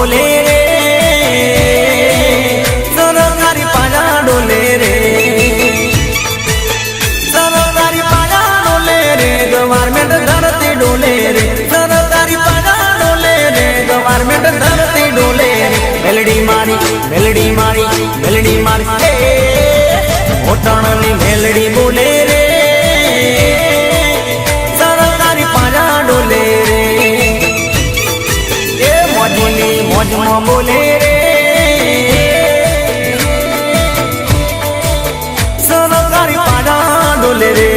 બોલે રે સરકારી પાડા ડોલે રે સરકારી પાડા ડોલે રે ગવર્મેન્ટ ધરતી ડોલે રે સરકારી પાડા ડોલે રે ગવર્મેન્ટ ધરતી ડોલે રે મેલડી મારી મેલડી મારી મેલડી મારી ઓટણની મેલડી બોલે રે સરકારી પાડા ડોલે રે એ મોજની મોજમાં બોલે રે સરકારી પાડા ડોલે રે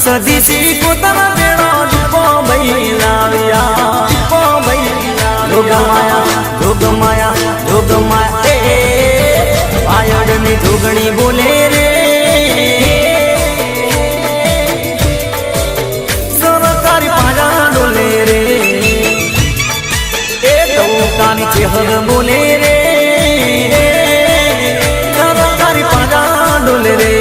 સદીસી કોતરા બેડો દીપો ભઈ લાવ્યા દીપો ભઈ જોગમાયા જોગમાયા જોગમાયા આયડની જોગણી બોલે રે સરકારી પાડા ડોલે રે એ ટૌકાની ચેહર બોલે રે સરકારી પાડા ડોલે રે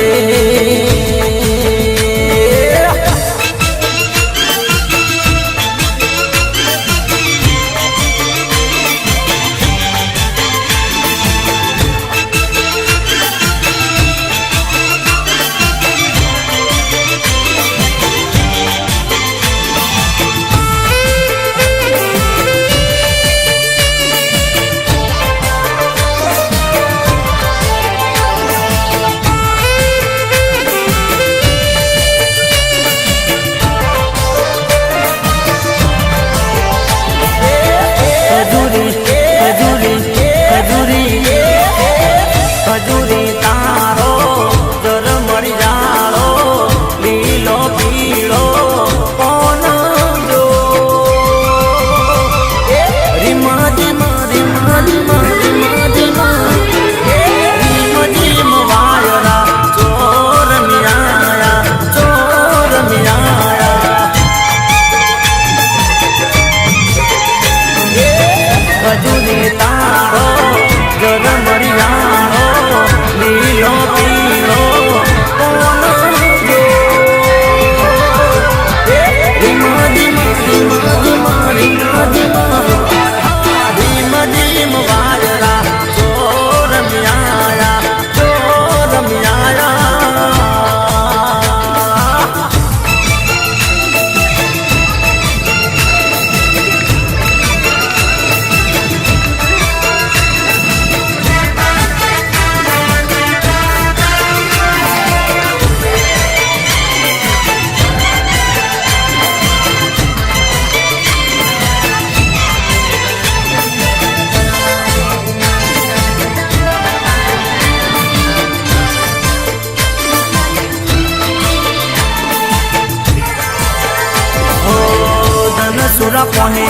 સુરા પોને